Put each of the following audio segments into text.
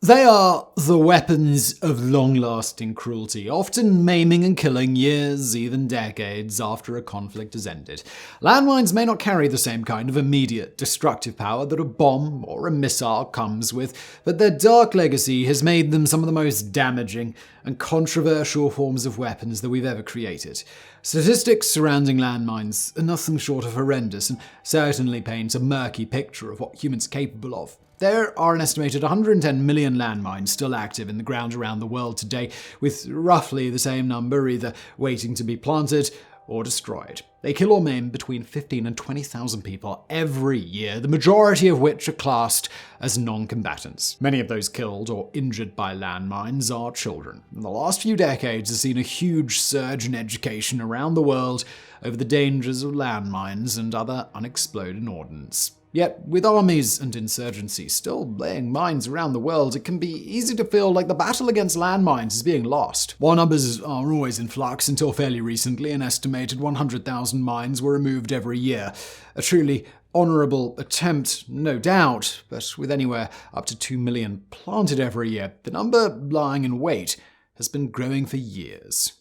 They are the weapons of long-lasting cruelty, often maiming and killing years, even decades after a conflict has ended. Landmines may not carry the same kind of immediate destructive power that a bomb or a missile comes with, but their dark legacy has made them some of the most damaging and controversial forms of weapons that we've ever created. Statistics surrounding landmines are nothing short of horrendous and certainly paint a murky picture of what humans are capable of. There are an estimated 110 million landmines still active in the ground around the world today, with roughly the same number either waiting to be planted or destroyed. They kill or maim between 15 and 20,000 people every year, the majority of which are classed as non-combatants. Many of those killed or injured by landmines are children. And the last few decades have seen a huge surge in education around the world over the dangers of landmines and other unexploded ordnance. Yet, with armies and insurgency still laying mines around the world, it can be easy to feel like the battle against landmines is being lost. While numbers are always in flux, until fairly recently an estimated 100,000 mines were removed every year. A truly honourable attempt, no doubt, but with anywhere up to 2 million planted every year, the number lying in wait has been growing for years.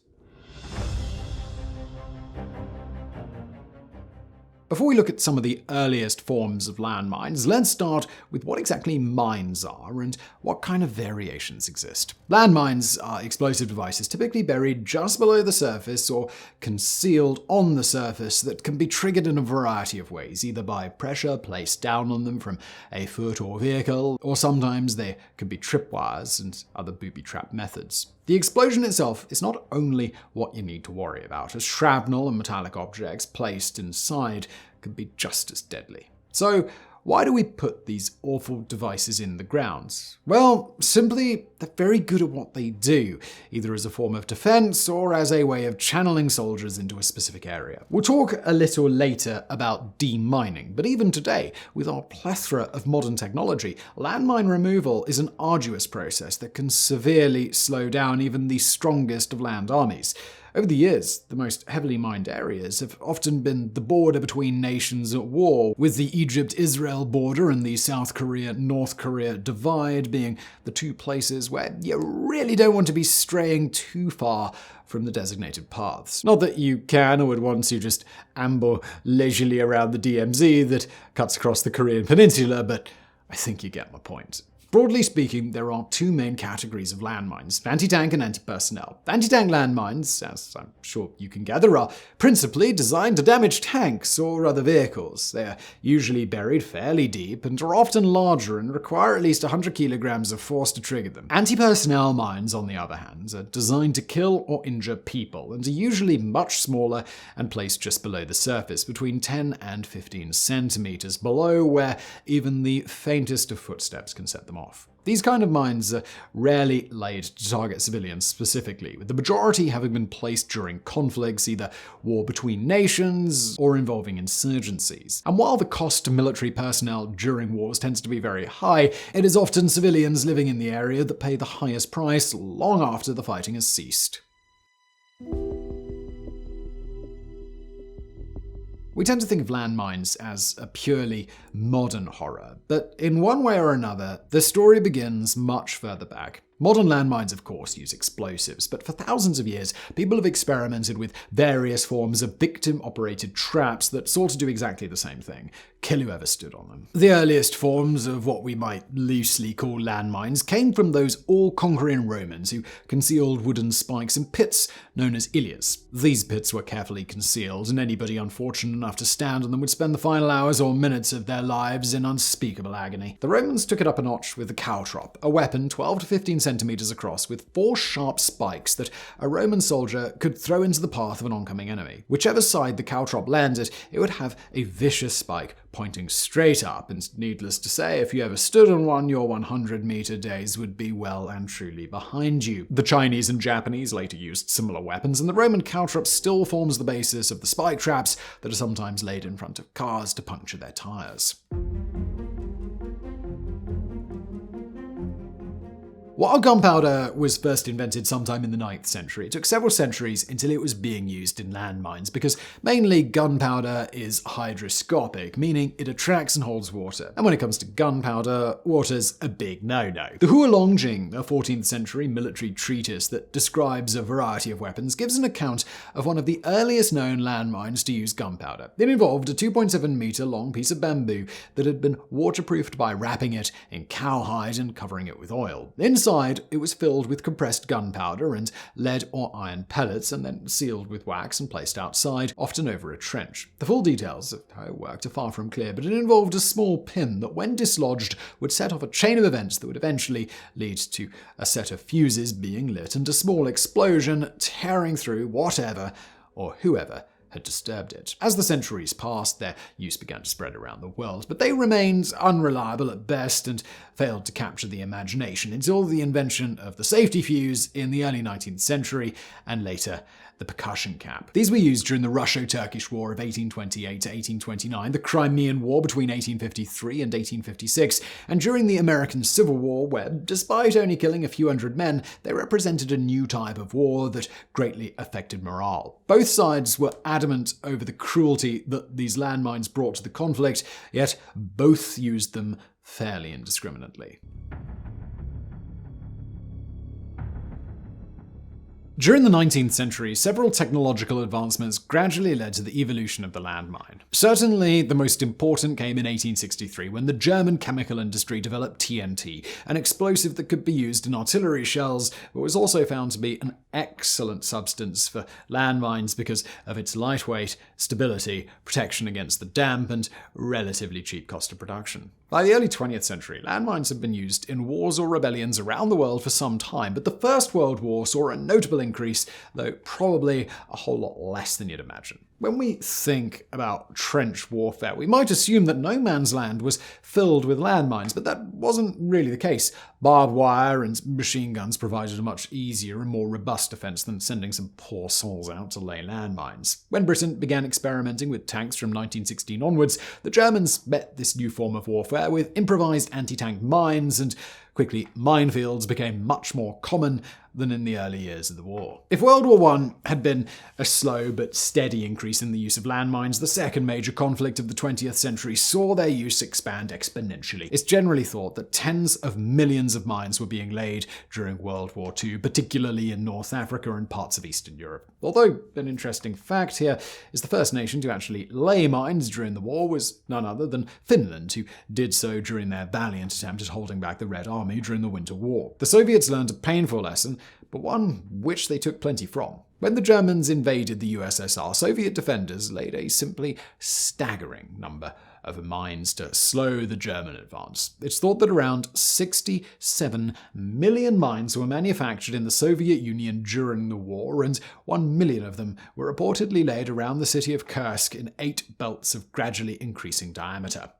Before we look at some of the earliest forms of landmines, let's start with what exactly mines are and what kind of variations exist. Landmines are explosive devices typically buried just below the surface or concealed on the surface that can be triggered in a variety of ways, either by pressure placed down on them from a foot or vehicle, or sometimes they can be tripwires and other booby-trap methods. The explosion itself is not only what you need to worry about, as shrapnel and metallic objects placed inside can be just as deadly. So, why do we put these awful devices in the ground? Well, simply, they're very good at what they do, either as a form of defense or as a way of channeling soldiers into a specific area. We'll talk a little later about demining, but even today, with our plethora of modern technology, landmine removal is an arduous process that can severely slow down even the strongest of land armies. Over the years, the most heavily mined areas have often been the border between nations at war, with the Egypt-Israel border and the South Korea-North Korea divide being the two places where you really don't want to be straying too far from the designated paths. Not that you can or would want to just amble leisurely around the DMZ that cuts across the Korean peninsula, but I think you get my point. Broadly speaking, there are two main categories of landmines, anti-tank and anti-personnel. Anti-tank landmines, as I'm sure you can gather, are principally designed to damage tanks or other vehicles. They are usually buried fairly deep and are often larger and require at least 100 kilograms of force to trigger them. Anti-personnel mines, on the other hand, are designed to kill or injure people and are usually much smaller and placed just below the surface, between 10 and 15 centimeters below, where even the faintest of footsteps can set them off. These kind of mines are rarely laid to target civilians specifically, with the majority having been placed during conflicts, either war between nations or involving insurgencies. And while the cost to military personnel during wars tends to be very high, it is often civilians living in the area that pay the highest price long after the fighting has ceased. We tend to think of landmines as a purely modern horror, but in one way or another, the story begins much further back. Modern landmines, of course, use explosives, but for thousands of years, people have experimented with various forms of victim-operated traps that sought to do exactly the same thing: kill whoever stood on them. The earliest forms of what we might loosely call landmines came from those all-conquering Romans who concealed wooden spikes in pits known as ilias. These pits were carefully concealed, and anybody unfortunate enough to stand on them would spend the final hours or minutes of their lives in unspeakable agony. The Romans took it up a notch with the caltrop, a weapon 12 to 15 centimeters across with 4 sharp spikes that a Roman soldier could throw into the path of an oncoming enemy. Whichever side the caltrop landed, it would have a vicious spike pointing straight up, and needless to say, if you ever stood on one, your 100-meter days would be well and truly behind you. The Chinese and Japanese later used similar weapons, and the Roman caltrop still forms the basis of the spike traps that are sometimes laid in front of cars to puncture their tires. While gunpowder was first invented sometime in the 9th century, it took several centuries until it was being used in landmines because mainly gunpowder is hygroscopic, meaning it attracts and holds water. And when it comes to gunpowder, water's a big no-no. The Huolongjing, a 14th century military treatise that describes a variety of weapons, gives an account of one of the earliest known landmines to use gunpowder. It involved a 2.7 meter long piece of bamboo that had been waterproofed by wrapping it in cowhide and covering it with oil. Inside, it was filled with compressed gunpowder and lead or iron pellets and then sealed with wax and placed outside, often over a trench. The full details of how it worked are far from clear, but it involved a small pin that, when dislodged, would set off a chain of events that would eventually lead to a set of fuses being lit and a small explosion tearing through whatever or whoever had disturbed it. As the centuries passed, their use began to spread around the world, but they remained unreliable at best and failed to capture the imagination until the invention of the safety fuse in the early 19th century and later the percussion cap. These were used during the Russo-Turkish War of 1828 to 1829, the Crimean War between 1853 and 1856, and during the American Civil War, where, despite only killing a few hundred men, they represented a new type of war that greatly affected morale. Both sides were adamant over the cruelty that these landmines brought to the conflict, yet both used them fairly indiscriminately. During the 19th century, several technological advancements gradually led to the evolution of the landmine. Certainly, the most important came in 1863 when the German chemical industry developed TNT, an explosive that could be used in artillery shells, but was also found to be an excellent substance for landmines because of its lightweight, stability, protection against the damp, and relatively cheap cost of production. By the early 20th century, landmines had been used in wars or rebellions around the world for some time, but the First World War saw a notable increase, though probably a whole lot less than you'd imagine. When we think about trench warfare, we might assume that no man's land was filled with landmines, but that wasn't really the case. Barbed wire and machine guns provided a much easier and more robust defense than sending some poor souls out to lay landmines. When Britain began experimenting with tanks from 1916 onwards, the Germans met this new form of warfare with improvised anti-tank mines, and quickly minefields became much more common than in the early years of the war. If World War I had been a slow but steady increase in the use of landmines, the second major conflict of the 20th century saw their use expand exponentially. It's generally thought that tens of millions of mines were being laid during World War II, particularly in North Africa and parts of Eastern Europe. Although an interesting fact here is the first nation to actually lay mines during the war was none other than Finland, who did so during their valiant attempt at holding back the Red Army during the Winter War. The Soviets learned a painful lesson, but one which they took plenty from. When the Germans invaded the USSR, Soviet defenders laid a simply staggering number of mines to slow the German advance. It's thought that around 67 million mines were manufactured in the Soviet Union during the war, and 1 million of them were reportedly laid around the city of Kursk in 8 belts of gradually increasing diameter.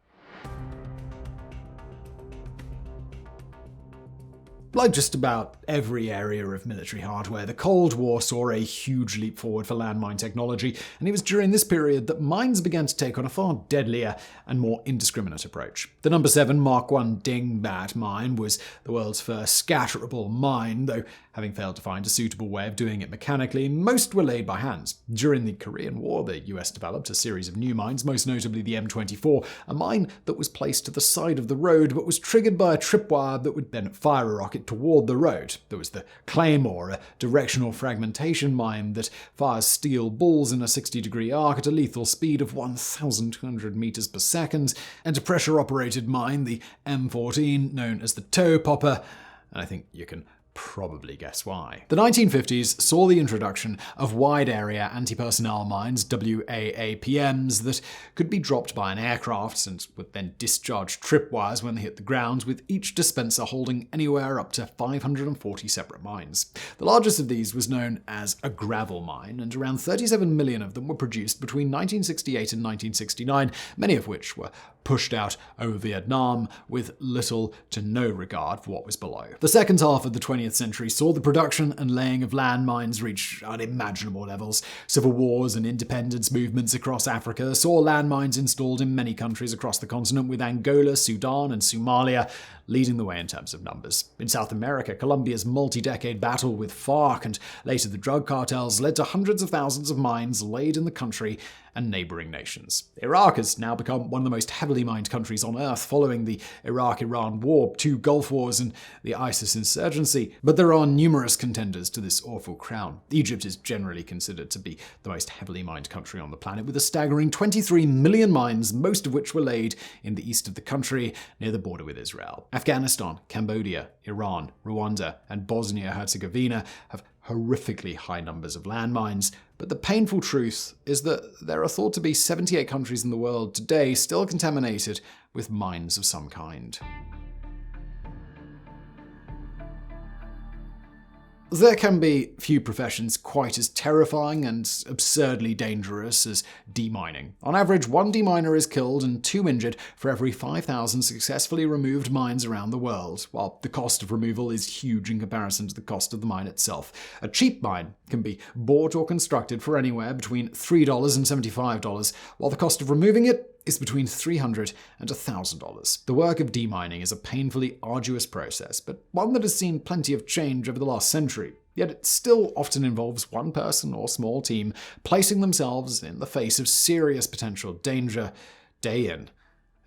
Like just about every area of military hardware, the Cold War saw a huge leap forward for landmine technology, and it was during this period that mines began to take on a far deadlier and more indiscriminate approach. The No. 7 Mark I Dingbat mine was the world's first scatterable mine, though having failed to find a suitable way of doing it mechanically, most were laid by hand. During the Korean War, the US developed a series of new mines, most notably the M24, a mine that was placed to the side of the road but was triggered by a tripwire that would then fire a rocket toward the road. There was the Claymore, a directional fragmentation mine that fires steel balls in a 60-degree arc at a lethal speed of 1,200 meters per second, and a pressure-operated mine, the M14, known as the toe popper, and I think you can probably guess why. The 1950s saw the introduction of wide-area anti-personnel mines, WAAPMs, that could be dropped by an aircraft and would then discharge tripwires when they hit the ground, with each dispenser holding anywhere up to 540 separate mines. The largest of these was known as a gravel mine, and around 37 million of them were produced between 1968 and 1969, many of which were pushed out over Vietnam with little to no regard for what was below. The second half of the 20th century saw the production and laying of landmines reach unimaginable levels. Civil wars and independence movements across Africa saw landmines installed in many countries across the continent, with Angola, Sudan, and Somalia leading the way in terms of numbers. In South America, Colombia's multi-decade battle with FARC and later the drug cartels led to hundreds of thousands of mines laid in the country and neighboring nations. Iraq has now become one of the most heavily mined countries on earth following the Iraq-Iran war, 2 Gulf Wars, and the ISIS insurgency. But there are numerous contenders to this awful crown. Egypt is generally considered to be the most heavily mined country on the planet, with a staggering 23 million mines, most of which were laid in the east of the country near the border with Israel. Afghanistan, Cambodia, Iran, Rwanda, and Bosnia-Herzegovina have horrifically high numbers of landmines, but the painful truth is that there are thought to be 78 countries in the world today still contaminated with mines of some kind. There can be few professions quite as terrifying and absurdly dangerous as demining. On average, 1 deminer is killed and 2 injured for every 5,000 successfully removed mines around the world, while the cost of removal is huge in comparison to the cost of the mine itself. A cheap mine can be bought or constructed for anywhere between $3 and $75, while the cost of removing it is between $300 and $1,000. The work of demining is a painfully arduous process, but one that has seen plenty of change over the last century. Yet it still often involves one person or small team placing themselves in the face of serious potential danger day in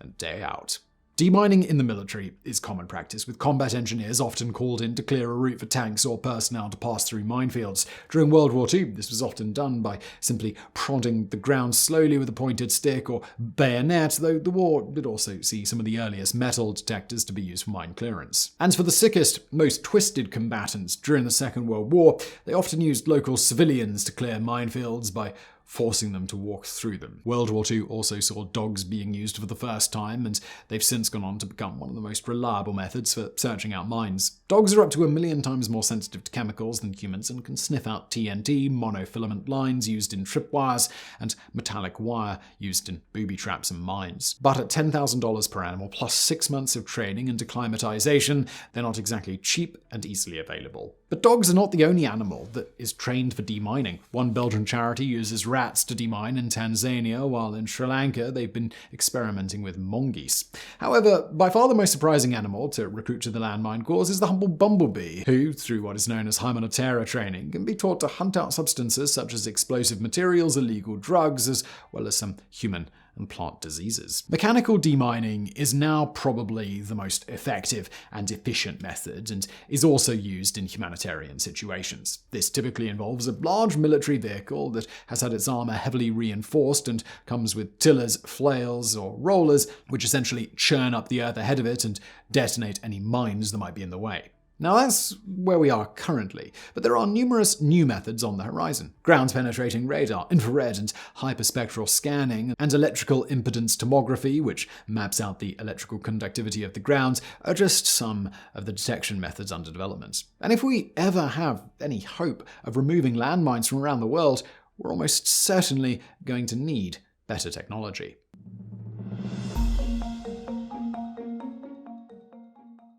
and day out. Demining in the military is common practice, with combat engineers often called in to clear a route for tanks or personnel to pass through minefields. During World War II, this was often done by simply prodding the ground slowly with a pointed stick or bayonet, though the war did also see some of the earliest metal detectors to be used for mine clearance. And for the sickest, most twisted combatants during the Second World War, they often used local civilians to clear minefields by forcing them to walk through them. World War II also saw dogs being used for the first time, and they've since gone on to become one of the most reliable methods for searching out mines. Dogs are up to 1 million times more sensitive to chemicals than humans and can sniff out TNT, monofilament lines used in tripwires, and metallic wire used in booby traps and mines. But at $10,000 per animal, plus 6 months of training and acclimatization, they're not exactly cheap and easily available. But dogs are not the only animal that is trained for demining. One Belgian charity uses rats to demine in Tanzania, while in Sri Lanka they've been experimenting with mongoose. However, by far the most surprising animal to recruit to the landmine cause is the humble bumblebee, who, through what is known as hymenoptera training, can be taught to hunt out substances such as explosive materials, illegal drugs, as well as some human and plant diseases. Mechanical demining is now probably the most effective and efficient method, and is also used in humanitarian situations. This typically involves a large military vehicle that has had its armor heavily reinforced and comes with tillers, flails, or rollers, which essentially churn up the earth ahead of it and detonate any mines that might be in the way. Now that's where we are currently, but there are numerous new methods on the horizon. Ground-penetrating radar, infrared and hyperspectral scanning, and electrical impedance tomography, which maps out the electrical conductivity of the ground, are just some of the detection methods under development. And if we ever have any hope of removing landmines from around the world, we're almost certainly going to need better technology.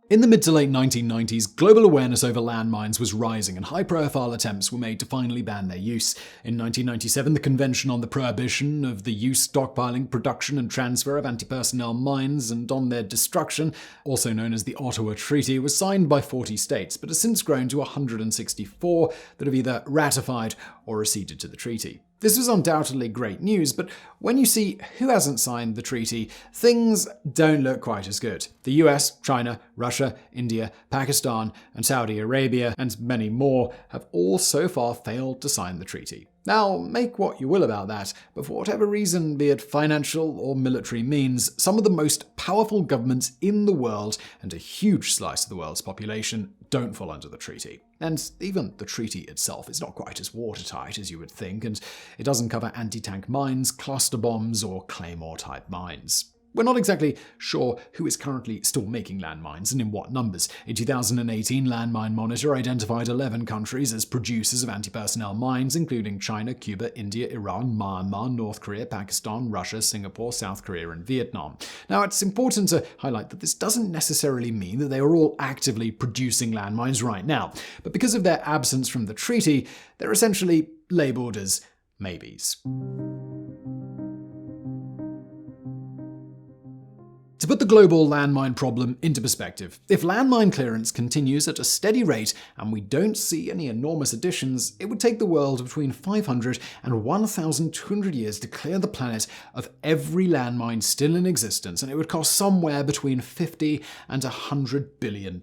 In the mid to late 1990s, global awareness over landmines was rising and high-profile attempts were made to finally ban their use. In 1997, the Convention on the Prohibition of the Use, Stockpiling, Production and Transfer of Anti-Personnel Mines and on Their Destruction, also known as the Ottawa Treaty, was signed by 40 states, but has since grown to 164 that have either ratified or acceded to the treaty. This was undoubtedly great news, but when you see who hasn't signed the treaty, things don't look quite as good. The US, China, Russia, India, Pakistan, and Saudi Arabia, and many more, have all so far failed to sign the treaty. Now, make what you will about that, but for whatever reason, be it financial or military means, some of the most powerful governments in the world, and a huge slice of the world's population, don't fall under the treaty. And even the treaty itself is not quite as watertight as you would think, and it doesn't cover anti-tank mines, cluster bombs, or Claymore-type mines. We're not exactly sure who is currently still making landmines and in what numbers. In 2018, Landmine Monitor identified 11 countries as producers of anti-personnel mines, including China, Cuba, India, Iran, Myanmar, North Korea, Pakistan, Russia, Singapore, South Korea, and Vietnam. Now, it's important to highlight that this doesn't necessarily mean that they are all actively producing landmines right now, but because of their absence from the treaty, they're essentially labeled as maybes. To put the global landmine problem into perspective, if landmine clearance continues at a steady rate and we don't see any enormous additions, it would take the world between 500 and 1,200 years to clear the planet of every landmine still in existence, and it would cost somewhere between $50 and $100 billion.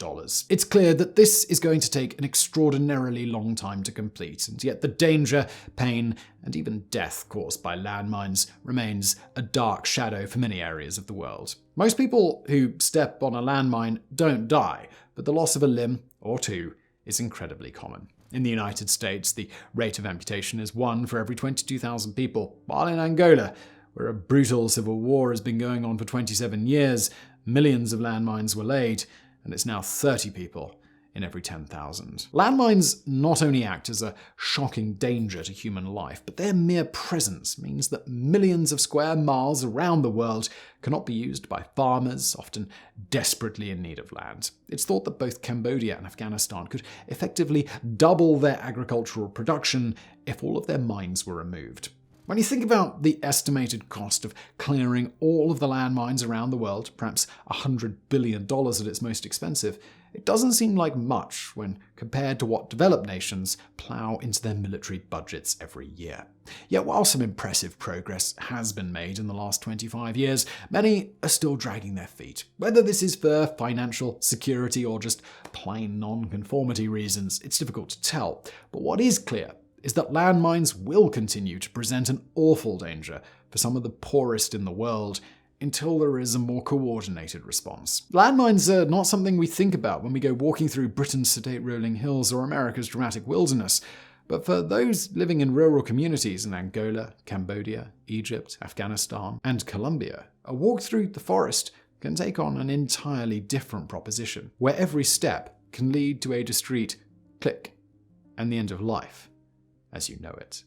It's clear that this is going to take an extraordinarily long time to complete, and yet the danger, pain, and even death caused by landmines remains a dark shadow for many areas of the world. Most people who step on a landmine don't die, but the loss of a limb or two is incredibly common. In the United States, the rate of amputation is 1 for every 22,000 people, while in Angola, where a brutal civil war has been going on for 27 years, millions of landmines were laid, and it's now 30 people in every 10,000. Landmines not only act as a shocking danger to human life, but their mere presence means that millions of square miles around the world cannot be used by farmers, often desperately in need of land. It's thought that both Cambodia and Afghanistan could effectively double their agricultural production if all of their mines were removed. When you think about the estimated cost of clearing all of the landmines around the world, perhaps $100 billion at its most expensive, it doesn't seem like much when compared to what developed nations plow into their military budgets every year. Yet while some impressive progress has been made in the last 25 years, many are still dragging their feet. Whether this is for financial security or just plain non-conformity reasons, it's difficult to tell. But what is clear is that landmines will continue to present an awful danger for some of the poorest in the world until there is a more coordinated response. Landmines are not something we think about when we go walking through Britain's sedate rolling hills or America's dramatic wilderness. But for those living in rural communities in Angola, Cambodia, Egypt, Afghanistan, and Colombia, a walk through the forest can take on an entirely different proposition, where every step can lead to a discreet click and the end of life as you know it.